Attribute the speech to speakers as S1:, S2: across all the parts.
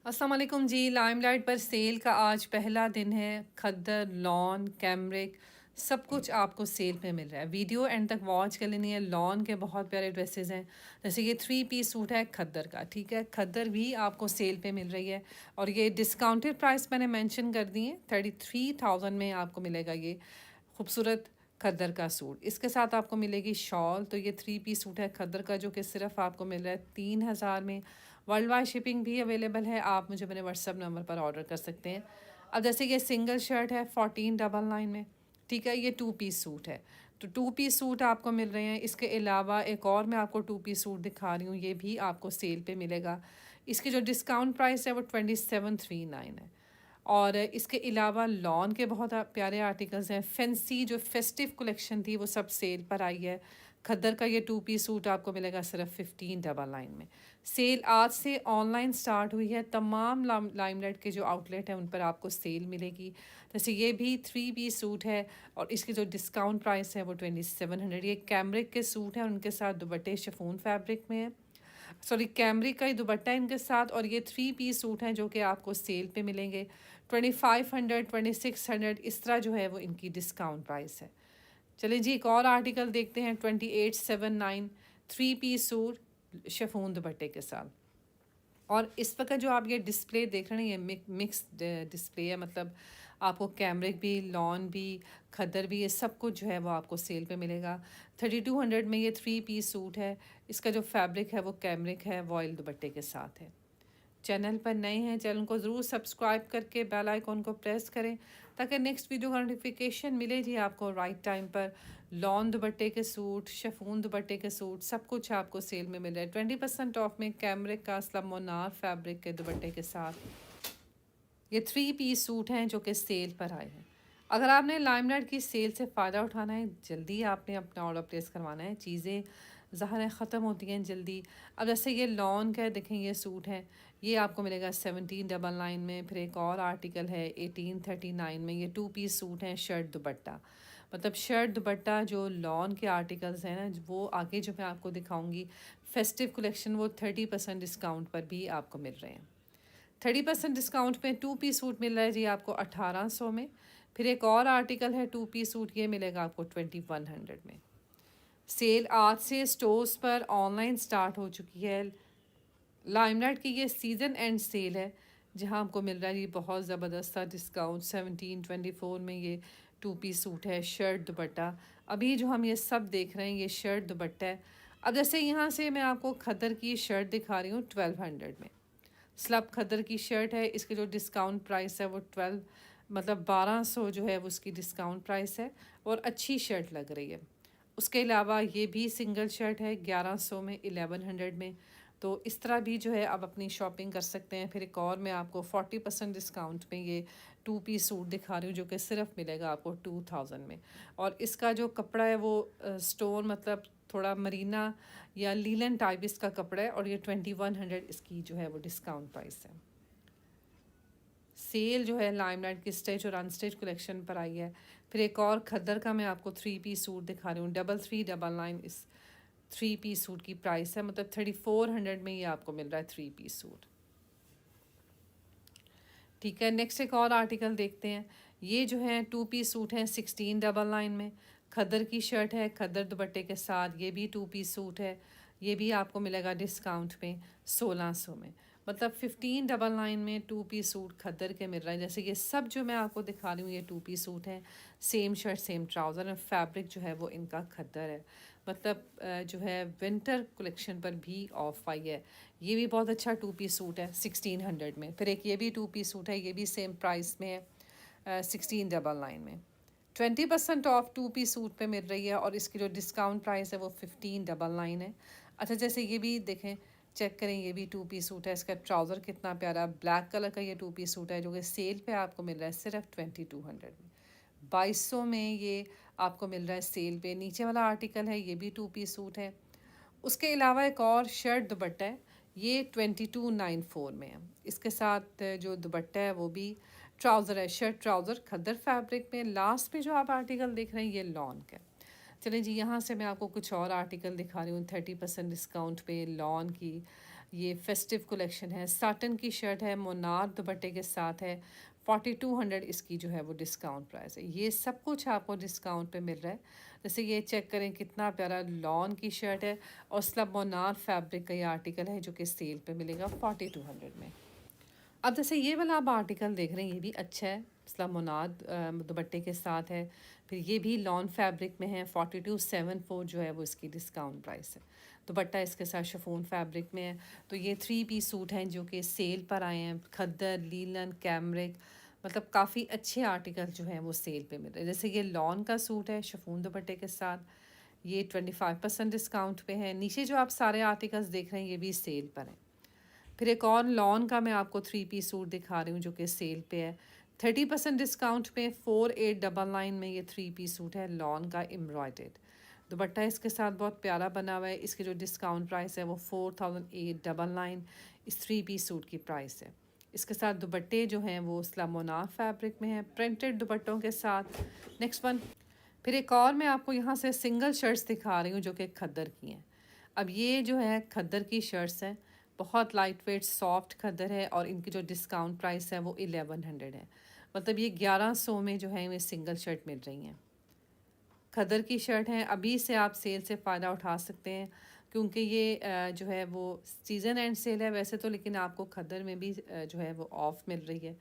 S1: अस्सलाम वालेकुम जी। लाइमलाइट पर सेल का आज पहला दिन है। खद्दर, लॉन, कैमरिक सब कुछ आपको सेल पे मिल रहा है। वीडियो एंड तक वॉच कर लेनी है। लॉन के बहुत प्यारे ड्रेसेस हैं, जैसे ये 3 पीस सूट है खद्दर का। ठीक है, खद्दर भी आपको सेल पे मिल रही है और ये डिस्काउंटेड प्राइस मैंने मेंशन कर दी है। 33,000 में आपको मिलेगा ये खूबसूरत खद्दर का सूट। इसके साथ आपको मिलेगी शॉल। तो ये 3 पीस सूट है खद्दर का, जो कि सिर्फ आपको मिल रहा है 3,000 में। वर्ल्ड वाइड शिपिंग भी अवेलेबल है। आप मुझे मेरे व्हाट्सअप नंबर पर ऑर्डर कर सकते हैं। अब जैसे ये सिंगल शर्ट है 1499 में। ठीक है, ये 2 पीस सूट है। तो 2 पीस सूट आपको मिल रहे हैं। इसके अलावा एक और मैं आपको 2 पीस सूट दिखा रही हूँ, ये भी आपको सेल पे मिलेगा। इसकी जो डिस्काउंट प्राइस है वो 2739 है। और इसके अलावा लॉन के बहुत प्यारे आर्टिकल्स हैं। फैंसी जो फेस्टिव कलेक्शन थी वो सब सेल पर आई है। खद्दर का ये 2 पीस सूट आपको मिलेगा सिर्फ 1599 में। सेल आज से ऑनलाइन स्टार्ट हुई है। तमाम लाइमलाइट के जो आउटलेट हैं उन पर आपको सेल मिलेगी। जैसे ये भी 3 पीस सूट है और इसकी जो डिस्काउंट प्राइस है वो 2700। ये कैमरिक के सूट हैं और उनके साथ दुपट्टे शिफॉन फैब्रिक में है। सॉरी, कैमरिक का ही दुपट्टा है इनके साथ। और ये 3 पीस सूट हैं जो कि आपको सेल पे मिलेंगे 2500, 2600, इस तरह जो है वो इनकी डिस्काउंट प्राइस है। चलिए जी, एक और आर्टिकल देखते हैं। 2879 3 पीस सूट शिफॉन दुपट्टे के साथ। और इस वक्त जो आप ये डिस्प्ले देख रहे हैं ये मिक्स डिस्प्ले है। मतलब आपको कैमरिक भी, लॉन भी, खद्दर भी, ये सब कुछ जो है वो आपको सेल पे मिलेगा। 3200 में ये 3 पीस सूट है। इसका जो फैब्रिक है वो कैमरिक है, वॉयल दुपट्टे के साथ है। चैनल पर नए हैं, चैनल को ज़रूर सब्सक्राइब करके बेल आइकॉन को प्रेस करें ताकि नेक्स्ट वीडियो का नोटिफिकेशन मिले जी आपको राइट टाइम पर। लॉन दुपट्टे के सूट, शिफॉन दुपट्टे के सूट, सब कुछ आपको सेल में मिल रहा है 20% ऑफ में। कैमरिक का स्लब मोनार फैब्रिक के दुपट्टे के साथ ये 3 पीस सूट हैं जो कि सेल पर आए हैं। अगर आपने लाइमलाइट की सेल से फ़ायदा उठाना है, जल्दी आपने अपना ऑर्डर प्लेस करवाना है। चीज़ें ज़ाहिर है ख़त्म होती हैं जल्दी। अब जैसे ये लॉन का देखें, ये सूट है, ये आपको मिलेगा 1799 में। फिर एक और आर्टिकल है 1839 में। ये 2 पीस सूट हैं शर्ट दुपट्टा। मतलब शर्ट दुपट्टा जो लॉन के आर्टिकल्स हैं ना, वो आगे जो मैं आपको दिखाऊंगी फेस्टिव कलेक्शन, वो 30% डिस्काउंट पर भी आपको मिल रहे हैं। 30% डिस्काउंट में 2 पीस सूट मिल रहा है जी आपको 1800 में। फिर एक और आर्टिकल है 2 पीस सूट, ये मिलेगा आपको 2100 में। सेल आज से स्टोर्स पर ऑनलाइन स्टार्ट हो चुकी है। लाइमलाइट की ये सीज़न एंड सेल है जहां आपको मिल रहा है ये बहुत ज़बरदस्त डिस्काउंट। 1724 में ये 2 पीस सूट है शर्ट दुपट्टा। अभी जो हम ये सब देख रहे हैं ये शर्ट दुपट्टा है। अब जैसे यहाँ से मैं आपको खद्दर की शर्ट दिखा रही हूँ 1200 में। स्लब खद्दर की शर्ट है, इसके जो डिस्काउंट प्राइस है वो 12 मतलब 1200 जो है वो उसकी डिस्काउंट प्राइस है और अच्छी शर्ट लग रही है। उसके अलावा ये भी सिंगल शर्ट है 1100 में, 1100 में। तो इस तरह भी जो है आप अपनी शॉपिंग कर सकते हैं। फिर एक और मैं आपको 40% डिस्काउंट में ये 2 पीस सूट दिखा रही हूँ जो कि सिर्फ मिलेगा आपको 2000 में। और इसका जो कपड़ा है वो स्टोन मतलब थोड़ा मरीना या लीलन टाइप इसका कपड़ा है और ये 2100 इसकी जो है वो डिस्काउंट प्राइस है। सेल जो है लाइमलाइट की स्टिच और अनस्टिच कलेक्शन पर आई है। फिर एक और खद्दर का मैं आपको 3 पीस सूट दिखा रही हूँ 3399। इस 3 पीस सूट की प्राइस है, मतलब 3400 में ये आपको मिल रहा है 3 पीस सूट। ठीक है, नेक्स्ट एक और आर्टिकल देखते हैं। ये जो है 2 पीस सूट हैं 1699 में। खद्दर की शर्ट है खद्दर दुपट्टे के साथ। ये भी 2 पीस सूट है। ये भी आपको मिलेगा डिस्काउंट में 1600 में। मतलब 1599 में 2 पीस सूट खद्दर के मिल रहा है। जैसे ये सब जो मैं आपको दिखा रही हूँ ये 2 पीस सूट हैं। सेम शर्ट सेम ट्राउज़र और फैब्रिक जो है वो इनका खद्दर है। मतलब जो है विंटर कलेक्शन पर भी ऑफ आई है। ये भी बहुत अच्छा 2 पीस सूट है 1600 में। फिर एक ये भी 2 पीस सूट है, ये भी सेम प्राइस में है 1699 में। 20% ऑफ 2 पीस सूट पे मिल रही है और इसकी जो डिस्काउंट प्राइस है वो 1599 है। अच्छा, जैसे ये भी देखें, चेक करें, ये भी 2 पीस सूट है। इसका ट्राउज़र कितना प्यारा ब्लैक कलर का ये 2 पीस सूट है जो कि सेल पे आपको मिल रहा है सिर्फ 2200 में। 2200 में ये आपको मिल रहा है सेल पे। नीचे वाला आर्टिकल है ये भी 2 पीस सूट है। उसके अलावा एक और शर्ट दुपट्टा है, ये 2294 में है। इसके साथ जो दुपट्टा है वो भी ट्राउज़र है, शर्ट ट्राउज़र खद्दर फैब्रिक में। लास्ट में जो आप आर्टिकल देख रहे हैं ये लॉन का। चलें जी, यहाँ से मैं आपको कुछ और आर्टिकल दिखा रही हूँ 30% डिस्काउंट पे लॉन की। ये फेस्टिव कलेक्शन है, साटन की शर्ट है, मोनार दुपट्टे के साथ है, 4200 इसकी जो है वो डिस्काउंट प्राइस है। ये सब कुछ आपको डिस्काउंट पे मिल रहा है। जैसे ये चेक करें कितना प्यारा लॉन की शर्ट है और स्लब मोनार फैब्रिक का ये आर्टिकल है जो कि सेल पे मिलेगा 4200 में। अब जैसे ये वाला आप आर्टिकल देख रहे हैं, ये भी अच्छा है, स्लब मोनार दुपट्टे के साथ है। फिर ये भी लॉन फैब्रिक में है, 4274 जो है वो इसकी डिस्काउंट प्राइस है। दुपट्टा इसके साथ शिफॉन फैब्रिक में है। तो ये 3 पीस सूट हैं जो कि सेल पर आए हैं, खद्दर, लीलन, कैमरिक, मतलब काफ़ी अच्छे आर्टिकल जो हैं वो सेल पे मिल रहे हैं। जैसे ये लॉन का सूट है शिफॉन दुपट्टे के साथ, ये 25% डिस्काउंट पे है। नीचे जो आप सारे आर्टिकल्स देख रहे हैं ये भी सेल पर हैं। फिर एक और लॉन का मैं आपको 3 पीस सूट दिखा रही हूँ जो कि सेल पे है, 30% डिस्काउंट पे 4899 में ये 3 पीस सूट है लॉन का एम्ब्रॉयडर्ड। दुपट्टा इसके साथ बहुत प्यारा बना हुआ है। इसकी जो डिस्काउंट प्राइस है वो 4899 इस 3 पीस सूट की प्राइस है। इसके साथ दुपट्टे जो हैं वो स्लामोनार फैब्रिक में है, प्रिंटेड दुपट्टों के साथ। नेक्स्ट वन, फिर एक और मैं आपको यहाँ से सिंगल शर्ट्स दिखा रही हूँ जो कि खद्दर की हैं। अब ये जो है खद्दर की शर्ट्स हैं, बहुत लाइट वेट सॉफ्ट खद्दर है और इनकी जो डिस्काउंट प्राइस है वो 1100 है। मतलब ये 1100 में जो है ये सिंगल शर्ट मिल रही हैं। खद्दर की शर्ट हैं, अभी से आप सेल से फ़ायदा उठा सकते हैं क्योंकि ये जो है वो सीज़न एंड सेल है वैसे तो, लेकिन आपको खद्दर में भी जो है वो ऑफ़ मिल रही है।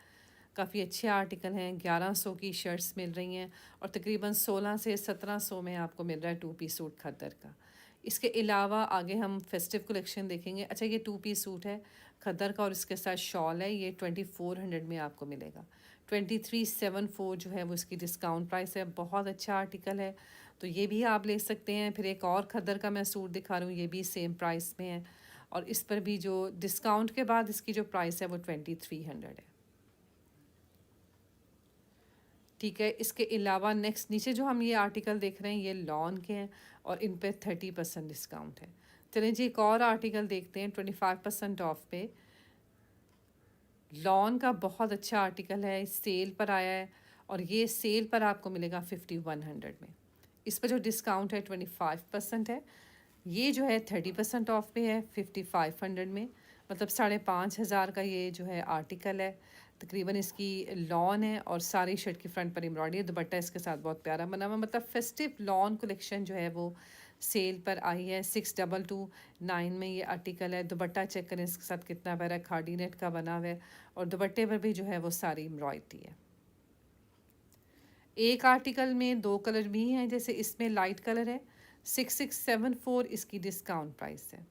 S1: काफ़ी अच्छे आर्टिकल हैं, 1100 की शर्ट्स मिल रही हैं और तकरीबन 16 से 1700 में आपको मिल रहा है 2 पीस सूट खद्दर का। इसके अलावा आगे हम फेस्टिव कलेक्शन देखेंगे। अच्छा, ये 2 पीस सूट है खद्दर का और इसके साथ शॉल है, ये 2400 में आपको मिलेगा। 2374 जो है वो इसकी डिस्काउंट प्राइस है। बहुत अच्छा आर्टिकल है, तो ये भी आप ले सकते हैं। फिर एक और खद्दर का मैं सूट दिखा रही हूँ, ये भी सेम प्राइस में है और इस पर भी जो डिस्काउंट के बाद इसकी जो प्राइस है वो 2300 है। ठीक है, इसके अलावा नेक्स्ट नीचे जो हम ये आर्टिकल देख रहे हैं ये लॉन के हैं और इन पे 30% डिस्काउंट है। चलें जी, एक और आर्टिकल देखते हैं 25% ऑफ पे। लॉन का बहुत अच्छा आर्टिकल है, सेल पर आया है और ये सेल पर आपको मिलेगा 5100 में। इस पर जो डिस्काउंट है 25% है। ये जो है 30% ऑफ पे है 5500 में, मतलब 5500 का ये जो है आर्टिकल है। तकरीबन इसकी लॉन है और सारी शर्ट की फ्रंट पर एम्ब्रॉयडरी, दुपट्टा इसके साथ बहुत प्यारा बना हुआ, मतलब फेस्टिव लॉन कलेक्शन जो है वो सेल पर आई है। 6229 में ये आर्टिकल है। दुपट्टा चेक करें इसके साथ कितना प्यारा खाड़ी नेट का बना हुआ है और दुपट्टे पर भी जो है वो सारी एम्ब्रॉयडरी है। एक आर्टिकल में 2 कलर भी हैं, जैसे इसमें लाइट कलर है, 6674 इसकी डिस्काउंट प्राइस है।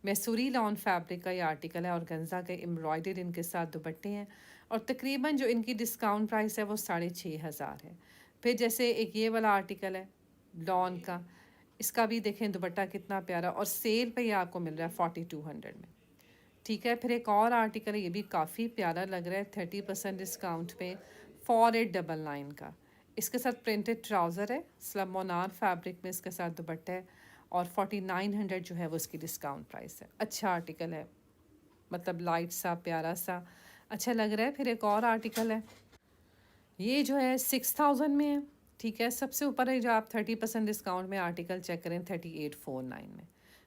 S1: मैसूरी लॉन फैब्रिक का ये आर्टिकल है और गंजा के एम्ब्रॉयडर्ड इनके साथ दुपट्टे हैं और तकरीबन जो इनकी डिस्काउंट प्राइस है वो 6500 है। फिर जैसे एक ये वाला आर्टिकल है लॉन का, इसका भी देखें दुपट्टा कितना प्यारा और सेल पे ये आपको मिल रहा है 4200 में। ठीक है, फिर एक और आर्टिकल है, ये भी काफ़ी प्यारा लग रहा है, 30% डिस्काउंट पे 4899 का। इसके साथ प्रिंटेड ट्राउज़र है, स्लब मोनार फैब्रिक में इसके साथ दुपट्टा है और 4900 जो है वो इसकी डिस्काउंट प्राइस है। अच्छा आर्टिकल है, मतलब लाइट सा प्यारा सा अच्छा लग रहा है। फिर एक और आर्टिकल है, ये जो है 6000 में है। ठीक है, सबसे ऊपर है जो आप 30% डिस्काउंट में आर्टिकल चेक करें 3849 में,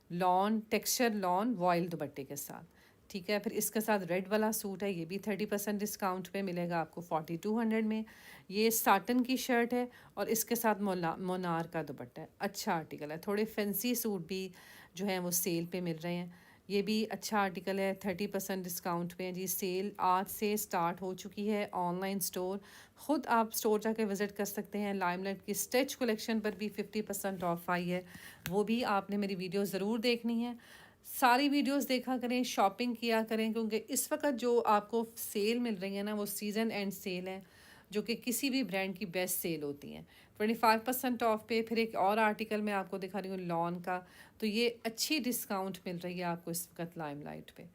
S1: लॉन टेक्सचर लॉन वॉयल दुपट्टे के साथ। ठीक है, फिर इसके साथ रेड वाला सूट है, ये भी 30% डिस्काउंट पे मिलेगा आपको 4200 में। ये साटन की शर्ट है और इसके साथ मोनार का दुपट्टा है। अच्छा आर्टिकल है, थोड़े फैंसी सूट भी जो हैं वो सेल पे मिल रहे हैं। ये भी अच्छा आर्टिकल है, 30% डिस्काउंट पे है जी। सेल आज से स्टार्ट हो चुकी है। ऑनलाइन स्टोर, ख़ुद आप स्टोर जाके विज़िट कर सकते हैं। लाइमलाइट की स्टिच कलेक्शन पर भी 50% ऑफ आई है, वो भी आपने मेरी वीडियो ज़रूर देखनी है। सारी वीडियोस देखा करें, शॉपिंग किया करें, क्योंकि इस वक्त जो आपको सेल मिल रही है ना वो सीज़न एंड सेल है जो कि किसी भी ब्रांड की बेस्ट सेल होती हैं। 25% ऑफ पे फिर एक और आर्टिकल मैं आपको दिखा रही हूँ लॉन का, तो ये अच्छी डिस्काउंट मिल रही है आपको इस वक्त लाइमलाइट पे।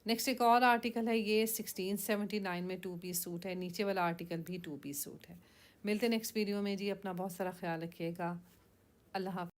S1: नेक्स्ट एक और आर्टिकल है, ये 1679 में 2 पीस सूट है। नीचे वाला आर्टिकल भी 2 पीस सूट है। मिलते नेक्स्ट वीडियो में जी, अपना बहुत सारा ख्याल रखिएगा। अल्लाह हाफ़िज़।